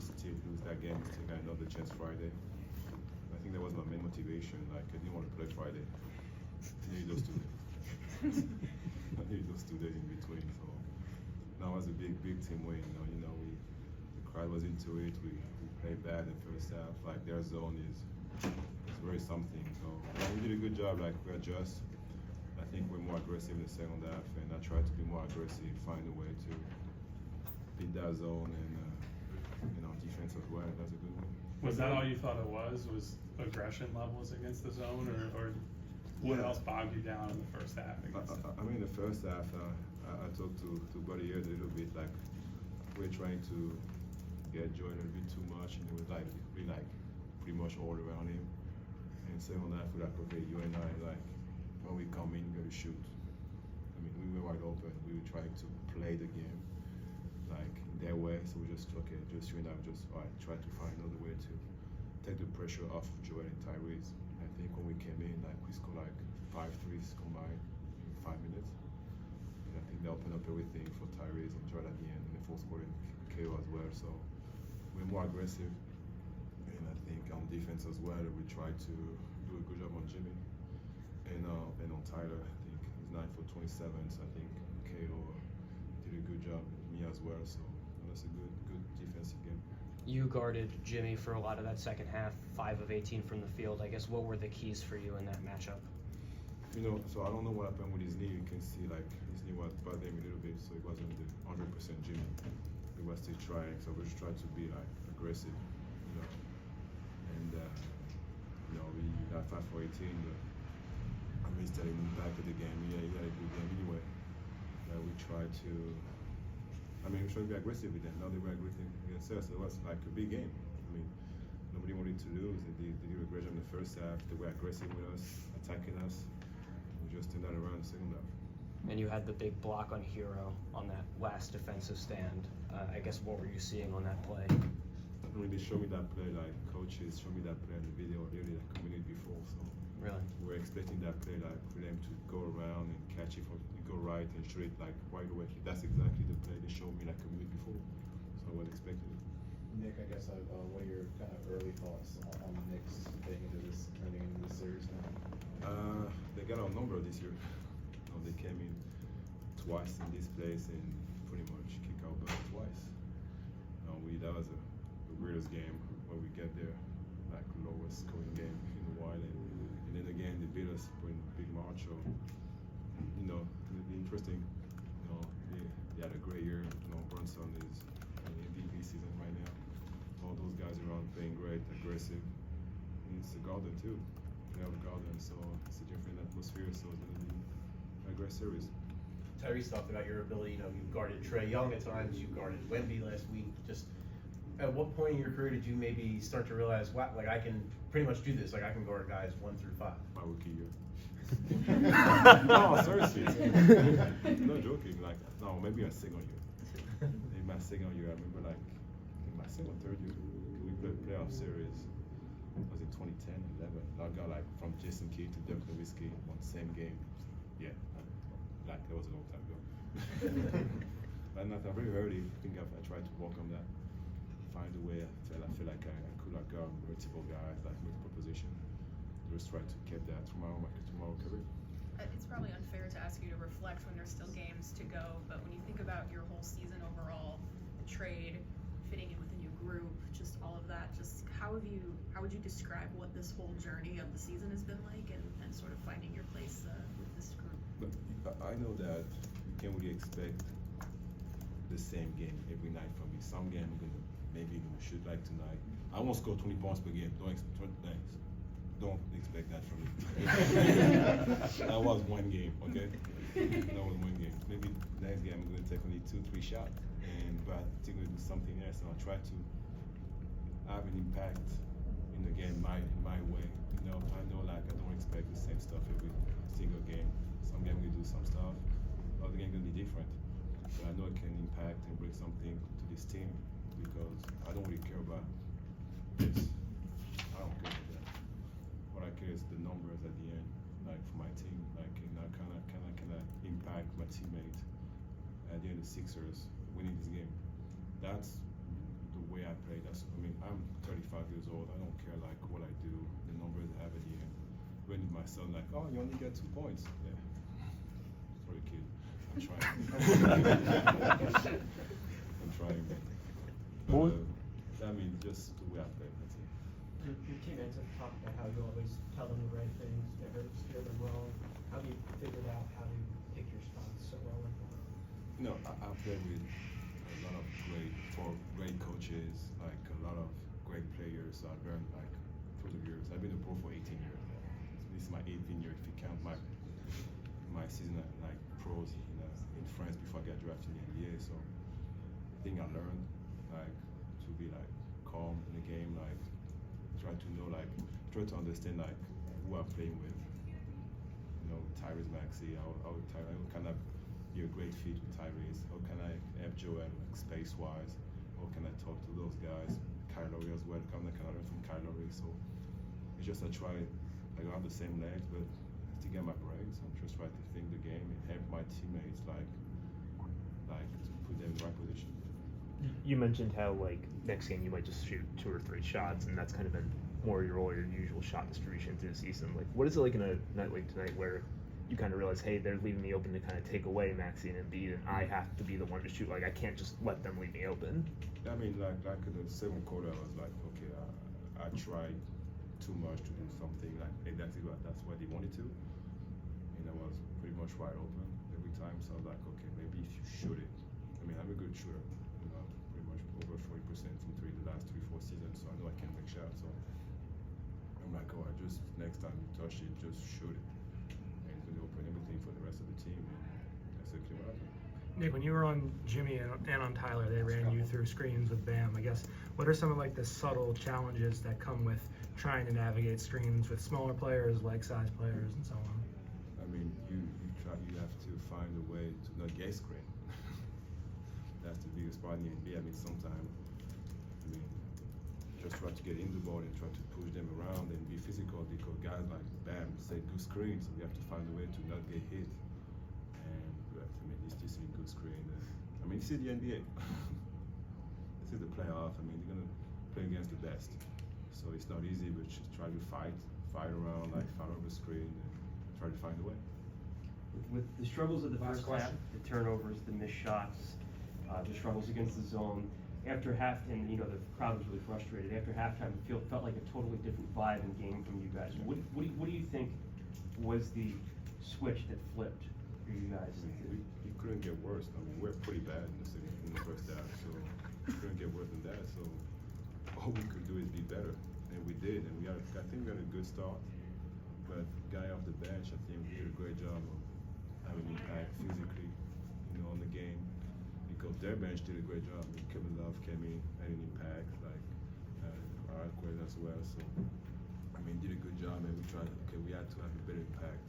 still lose that game, still got another chance Friday. I think that was my main motivation. Like I didn't want to play Friday. I needed those 2 days. I needed those 2 days in between. So that was a big team win. The crowd was into it. We played bad in the first half. Like their zone is very something. So we did a good job. Like we adjust. I think we're more aggressive in the second half, and I try to be more aggressive, find a way to beat that zone and defense as well. That's a good one. Was that all you thought it was aggression levels against the zone, or what else bogged you down in the first half? I mean, the first half, I talked to Buddy here a little bit. Like we're trying to get Joy a little bit too much, and it was like pretty much all around him. And second half, we're like, okay, you and I, like when we come in, we got to shoot. I mean, we were wide open. We were trying to play the game like their way, so we just okay, just you and I just try to find another way to take the pressure off of Joel and Tyrese. I think when we came in, like we scored like 5 threes combined in 5 minutes, and I think that opened up everything for Tyrese and Joel at the end in the fourth quarter and KO as well. So we're more aggressive, and I think on defense as well, we try to do a good job on Jimmy and on Tyler. I think he's 9 for 27, so I think KO did a good job. Me as well, so that's a good defensive game. You guarded Jimmy for a lot of that second half, 5 of 18 from the field. I guess what were the keys for you in that matchup? So I don't know what happened with his knee. You can see like his knee was bothering him a little bit, so it wasn't the 100% Jimmy. He was still trying, so we just tried to be like aggressive, and we got 5 for 18. But I still impacted the game. He had a good game anyway. We tried to. We tried to be aggressive with them. Now they were aggressive against us. So it was like a big game. Nobody wanted to lose. They did a great job in the first half. They were aggressive with us, attacking us. We just turned that around in the second half. And you had the big block on Hero on that last defensive stand. I guess what were you seeing on that play? They showed me that play, like coaches showed me that play in the video really like a minute before. So really, we were expecting that play like for them to go around and catch it, go right and shoot it like right away. That's exactly the play they showed me like a minute before. So I was expecting it. Nick, I guess what are your kind of early thoughts on the Knicks turning into this series now? They got our number this year. They came in twice in this place and pretty much kick our butt twice. That was the weirdest game where we get there, like lowest scoring game in a while, and then again they beat us in big march. So it'll be interesting. They had a great year. Brunson is in MVP season right now. All those guys around playing great, aggressive. And it's the Garden too. They have a Garden, so it's a different atmosphere. So it's gonna be a great series. Tyrese talked about your ability. You guarded Trae Young at times. You guarded Wemby last week. Just at what point in your career did you maybe start to realize, wow, like I can pretty much do this. Like I can guard guys 1 through 5. My rookie year. No, seriously. No joking. Like no, maybe my second year. In my second year, I remember like in my second, third year, we played playoff series. It was in 2010, 11. I got like from Jason Kidd to Dirk Nowitzki on the same game. Yeah, like that was a long time ago. But not very early. I think I tried to work on that, find a way. I feel like I could like guard multiple guys, like multiple positions. Just try to get that tomorrow career. It's probably unfair to ask you to reflect when there's still games to go, but when you think about your whole season overall, the trade, fitting in with a new group, just all of that, just how would you describe what this whole journey of the season has been like and sort of finding your place with this group? But I know that you can't really expect the same game every night from me. Some game I'm gonna shoot like tonight. I won't score 20 points per game. Don't expect that from me. That was one game, okay? That was one game. Maybe next game I'm gonna take only 2-3 shots, but I think we'll do something else. And I'll try to have an impact in the game my way. I know like I don't expect the same stuff every single game. Some game we do some stuff, other game gonna be different. But I know it can impact and bring something to this team because I don't really care about this. I don't care about that. What I care is the numbers at the end, like for my team, like can I impact my teammate at the end of the Sixers winning this game. That's the way I play. play. I mean, I'm 35 years old. I don't care like what I do, the numbers I have at the end. When my son like, oh, you only get 2 points. Yeah, sorry kid, I'm trying. I'm trying, man. But, I mean, just the way I play. That's it. Your teammates have talked about how you always tell them the right things, never steer them wrong. How have you figured out how to pick your spots so well like that? You know, I've played with a lot of great coaches, like a lot of great players. So I've learned like through the years. I've been a pro for 18 years. This is my 18th year if you count my season at like pros in France before I got drafted in the NBA. So I think I learned like to be like calm in the game, like try to understand like who I'm playing with. You know, Tyrese Maxey, I would kind of be a great fit with Tyrese. How can I help Joel like space wise? How can I talk to those guys? Kyle Lowry as well. Can I learn from Kyle Lowry? So it's just I try. I don't have the same legs, but to get my breaks, I'm just trying to think the game and help my teammates like to put them in the right position. You mentioned how like next game you might just shoot 2 or 3 shots, and that's kind of been more your usual shot distribution through the season. Like, what is it like in a night like tonight where you kind of realize, hey, they're leaving me open to kind of take away Maxey and Embiid, and I have to be the one to shoot. Like, I can't just let them leave me open. I mean, like in the second quarter, I was like, okay, I tried too much to do something like exactly that's what they wanted to, and I was pretty much wide open every time. So I was like, okay, maybe if you shoot it. I mean, I'm a good shooter. You know, pretty much over 40% from 3 the last 3-4 seasons, so I know I can make shots. So I'm like, oh, I just next time you touch it, just shoot it, and it's gonna open everything for the rest of the team. And that's exactly what happened. Nick, when you were on Jimmy and on Tyler, they ran you through screens with Bam. I guess, what are some of like the subtle challenges that come with trying to navigate screens with smaller players, leg-size players, and so on? I mean, you have to find a way to not get screen. That's the biggest part in the NBA. I mean, sometimes, just try to get in the ball and try to push them around and be physical because guys like Bam say good screens, so we have to find a way to not get hit. And it's just a good screen. I mean, this is the NBA. This is the playoff. I mean, you're gonna play against the best. So it's not easy, but just try to fight around, like fight over the screen, and try to find a way. With the struggles of the Last first half, the turnovers, the missed shots, the struggles against the zone, after half, and you know the crowd was really frustrated. After halftime, it felt like a totally different vibe and game from you guys. What do you think was the switch that flipped for you guys? I mean, we couldn't get worse. I mean, we're pretty bad in the first half, so we couldn't get worse than that. So all we could do is be better, and we did. And I think we had a good start. But guy off the bench, I think we did a great job of having an impact physically, on the game. Because their bench did a great job. I mean, Kevin Love came in, had an impact, like Arquez as well. So I mean, did a good job, and we tried. Okay, we had to have a better impact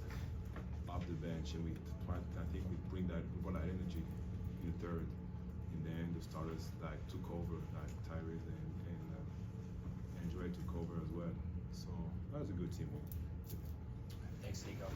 off the bench, and we tried. I think we brought that energy in the third. And then the starters like took over, like Tyrese and Joel took over as well. So that was a good team. Thanks, Nico.